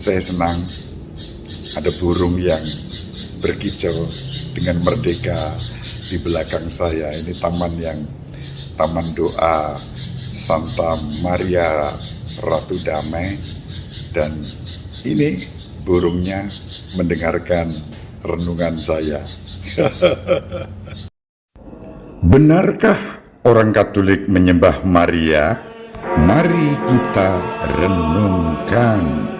Saya senang ada burung yang berkicau dengan merdeka di belakang saya. Ini taman doa Santa Maria Ratu Damai, dan ini burungnya mendengarkan renungan saya. Benarkah orang Katolik menyembah Maria? Mari kita renungkan.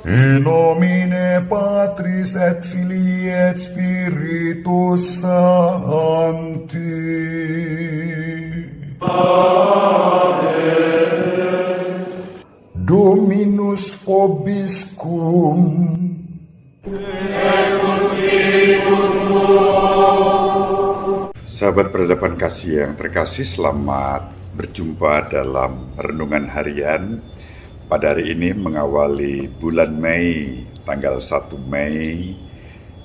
In nomine Patris et Filii et Spiritus Sancti. Dominus vobiscum. Sahabat peradaban kasih yang terkasih, selamat berjumpa dalam renungan harian. Pada hari ini mengawali bulan Mei, tanggal 1 Mei.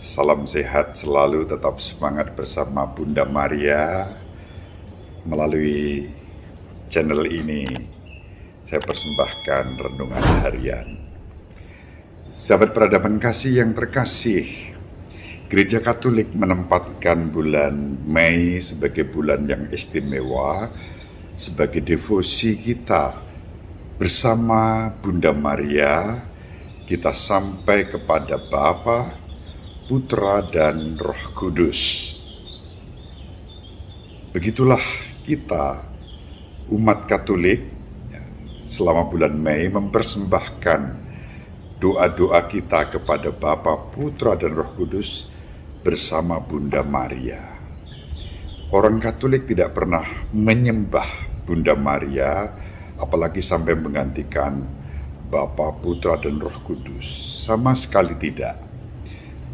Salam sehat selalu, tetap semangat bersama Bunda Maria. Melalui channel ini saya persembahkan renungan harian. Sahabat peradaban kasih yang terkasih, Gereja Katolik menempatkan bulan Mei sebagai bulan yang istimewa, sebagai devosi kita bersama Bunda Maria. Kita sampai kepada Bapa, Putra, dan Roh Kudus. Begitulah kita, umat Katolik, selama bulan Mei mempersembahkan doa-doa kita kepada Bapa, Putra, dan Roh Kudus bersama Bunda Maria. Orang Katolik tidak pernah menyembah Bunda Maria, apalagi sampai menggantikan Bapa, Putra, dan Roh Kudus. Sama sekali tidak.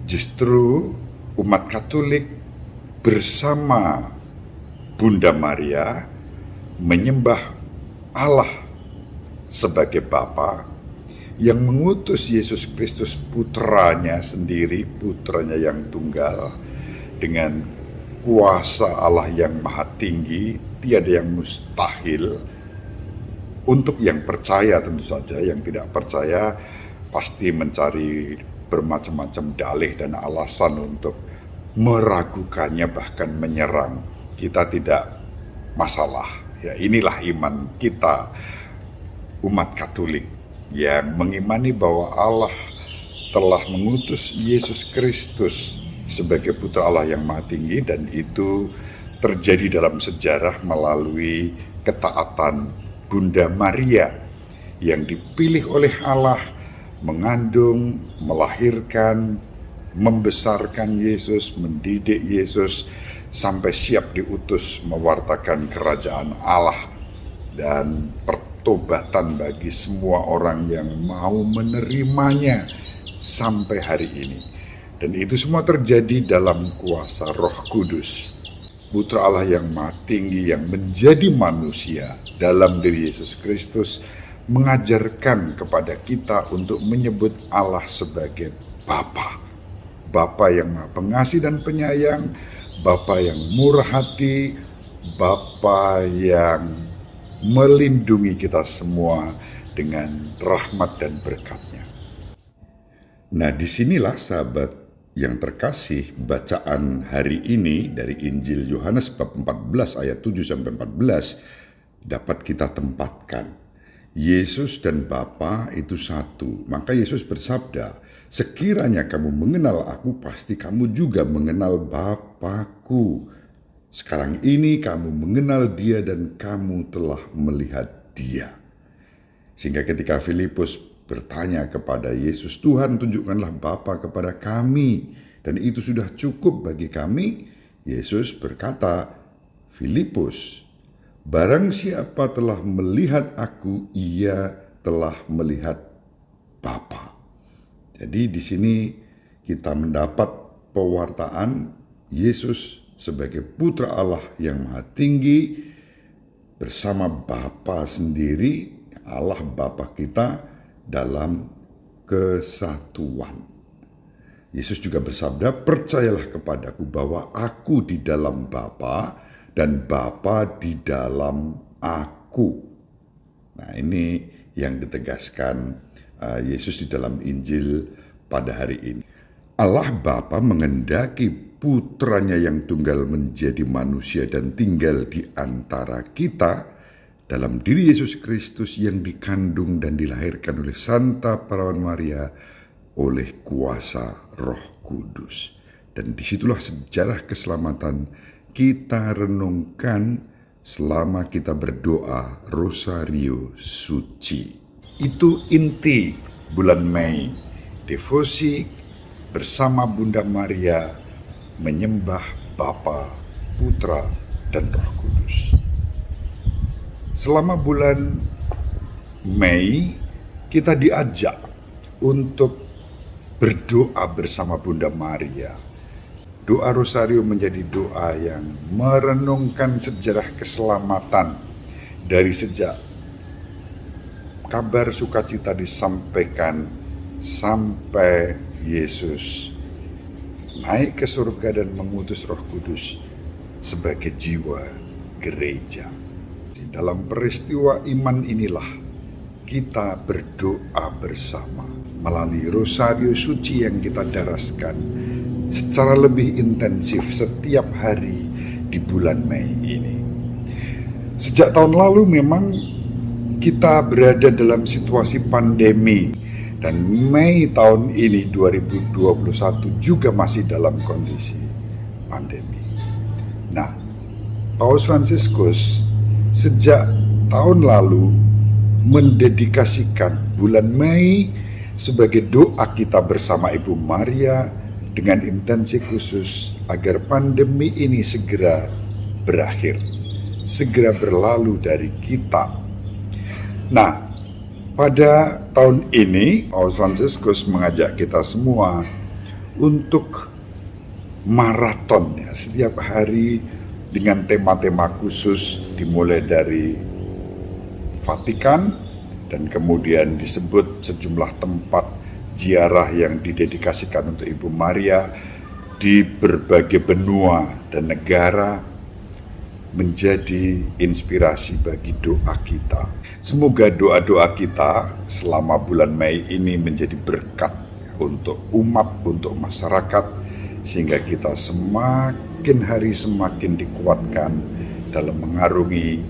Justru umat Katolik bersama Bunda Maria menyembah Allah sebagai Bapa yang mengutus Yesus Kristus, putranya sendiri, putranya yang tunggal, dengan kuasa Allah yang maha tinggi, tiada yang mustahil. Untuk yang percaya tentu saja, yang tidak percaya pasti mencari bermacam-macam dalih dan alasan untuk meragukannya, bahkan menyerang. Kita tidak masalah. Ya, inilah iman kita, umat Katolik, yang mengimani bahwa Allah telah mengutus Yesus Kristus sebagai putra Allah yang maha tinggi, dan itu terjadi dalam sejarah melalui ketaatan Bunda Maria yang dipilih oleh Allah, mengandung, melahirkan, membesarkan Yesus, mendidik Yesus, sampai siap diutus mewartakan kerajaan Allah dan pertobatan bagi semua orang yang mau menerimanya sampai hari ini. Dan itu semua terjadi dalam kuasa Roh Kudus, Putra Allah yang maha tinggi yang menjadi manusia dalam diri Yesus Kristus, mengajarkan kepada kita untuk menyebut Allah sebagai Bapa. Bapa yang maha pengasih dan penyayang, Bapa yang murah hati, Bapa yang melindungi kita semua dengan rahmat dan berkat-Nya. Nah, disinilah sahabat yang terkasih, bacaan hari ini dari Injil Yohanes bab 14 ayat 7-14 dapat kita tempatkan. Yesus dan Bapa itu satu. Maka Yesus bersabda, "Sekiranya kamu mengenal aku, pasti kamu juga mengenal Bapa-Ku. Sekarang ini kamu mengenal Dia dan kamu telah melihat Dia." Sehingga ketika Filipus bertanya kepada Yesus, "Tuhan, tunjukkanlah Bapa kepada kami, dan itu sudah cukup bagi kami." Yesus berkata, "Filipus, barang siapa telah melihat aku, ia telah melihat Bapa." Jadi di sini kita mendapat pewartaan Yesus sebagai putra Allah yang maha tinggi bersama Bapa sendiri, Allah Bapa kita, dalam kesatuan. Yesus juga bersabda, percayalah kepadaku bahwa aku di dalam Bapa dan Bapa di dalam aku. Nah, ini yang ditegaskan Yesus di dalam Injil pada hari ini. Allah Bapa mengendaki putranya yang tunggal menjadi manusia dan tinggal di antara kita dalam diri Yesus Kristus yang dikandung dan dilahirkan oleh Santa Perawan Maria oleh kuasa Roh Kudus. Dan disitulah sejarah keselamatan kita renungkan selama kita berdoa Rosario Suci. Itu inti bulan Mei, devosi bersama Bunda Maria menyembah Bapa, Putra, dan Roh Kudus. Selama bulan Mei kita diajak untuk berdoa bersama Bunda Maria. Doa Rosario menjadi doa yang merenungkan sejarah keselamatan dari sejak kabar sukacita disampaikan sampai Yesus naik ke surga dan mengutus Roh Kudus sebagai jiwa gereja. Dalam peristiwa iman inilah kita berdoa bersama melalui Rosario Suci yang kita daraskan secara lebih intensif setiap hari di bulan Mei ini. Sejak tahun lalu memang kita berada dalam situasi pandemi, dan Mei tahun ini 2021 juga masih dalam kondisi pandemi. Nah, Paus Fransiskus sejak tahun lalu mendedikasikan bulan Mei sebagai doa kita bersama Ibu Maria dengan intensi khusus agar pandemi ini segera berakhir, segera berlalu dari kita. Nah, pada tahun ini Paus Fransiskus mengajak kita semua untuk maraton ya, setiap hari dengan tema-tema khusus dimulai dari Vatikan dan kemudian disebut sejumlah tempat ziarah yang didedikasikan untuk Ibu Maria di berbagai benua dan negara menjadi inspirasi bagi doa kita. Semoga doa-doa kita selama bulan Mei ini menjadi berkat untuk umat, untuk masyarakat, sehingga kita semakin hari semakin dikuatkan dalam mengarungi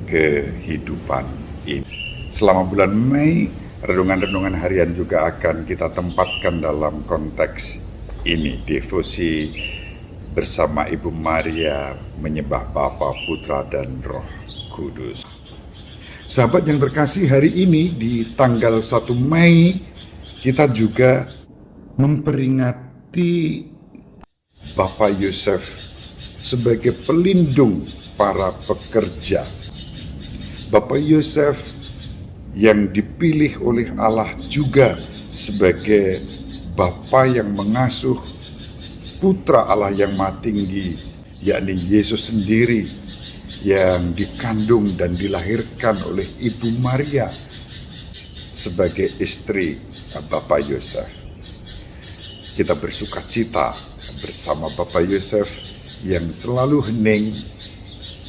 kehidupan ini. Selama bulan Mei, renungan-renungan harian juga akan kita tempatkan dalam konteks ini, devosi bersama Ibu Maria menyembah Bapa, Putra, dan Roh Kudus. Sahabat yang terkasih, hari ini di tanggal 1 Mei kita juga memperingati Bapak Yosef sebagai pelindung para pekerja. Bapak Yosef yang dipilih oleh Allah juga sebagai Bapa yang mengasuh Putra Allah yang Maha Tinggi, yakni Yesus sendiri yang dikandung dan dilahirkan oleh Ibu Maria sebagai istri Bapak Yosef. Kita bersukacita bersama Bapak Yosef yang selalu hening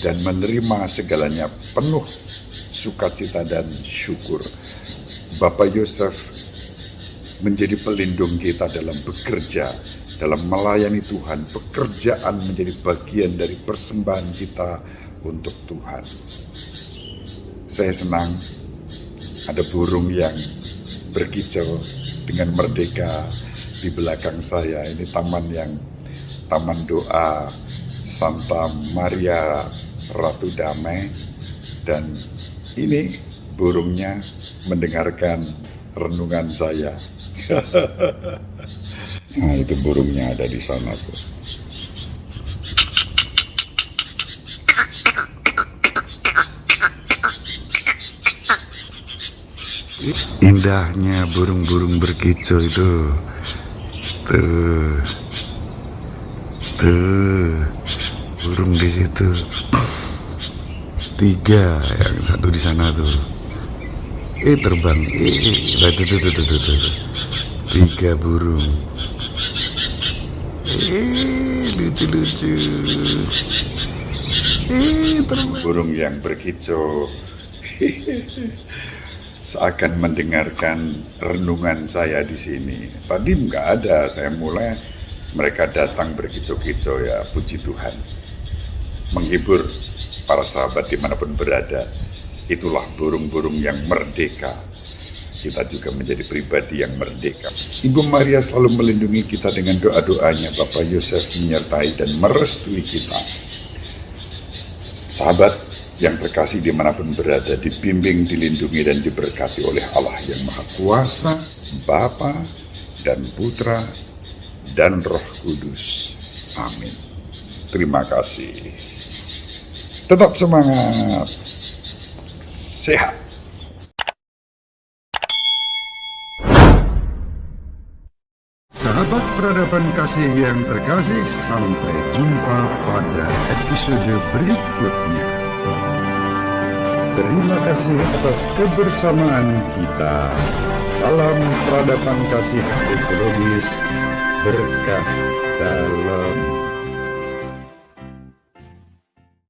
dan menerima segalanya penuh sukacita dan syukur. Bapak Yosef menjadi pelindung kita dalam bekerja, dalam melayani Tuhan. Pekerjaan menjadi bagian dari persembahan kita untuk Tuhan. Saya senang ada burung yang berkicau dengan merdeka di belakang saya. Ini taman doa Santa Maria Ratu Damai, dan ini burungnya mendengarkan renungan saya. Nah, itu burungnya ada di sana tuh. Indahnya burung-burung berkicau itu. Tuh, burung di situ. 3, yang satu di sana tuh. Terbang. Tuh. 3 burung. Lucu-lucu. Burung yang berkicau seakan mendengarkan renungan saya di sini. Tadi nggak ada, saya mulai mereka datang berkicau-kicau, ya puji Tuhan. Menghibur para sahabat dimanapun berada. Itulah burung-burung yang merdeka. Kita juga menjadi pribadi yang merdeka. Ibu Maria selalu melindungi kita dengan doa-doanya. Bapak Yosef menyertai dan merestui kita. Sahabat yang terkasih dimanapun berada, dibimbing, dilindungi, dan diberkati oleh Allah yang Maha Kuasa, Bapa dan Putra dan Roh Kudus. Amin. Terima kasih. Tetap semangat. Sehat. Sahabat peradaban kasih yang terkasih, sampai jumpa pada episode berikutnya. Terima kasih atas kebersamaan kita. Salam peradaban kasih ekologis, berkah dalam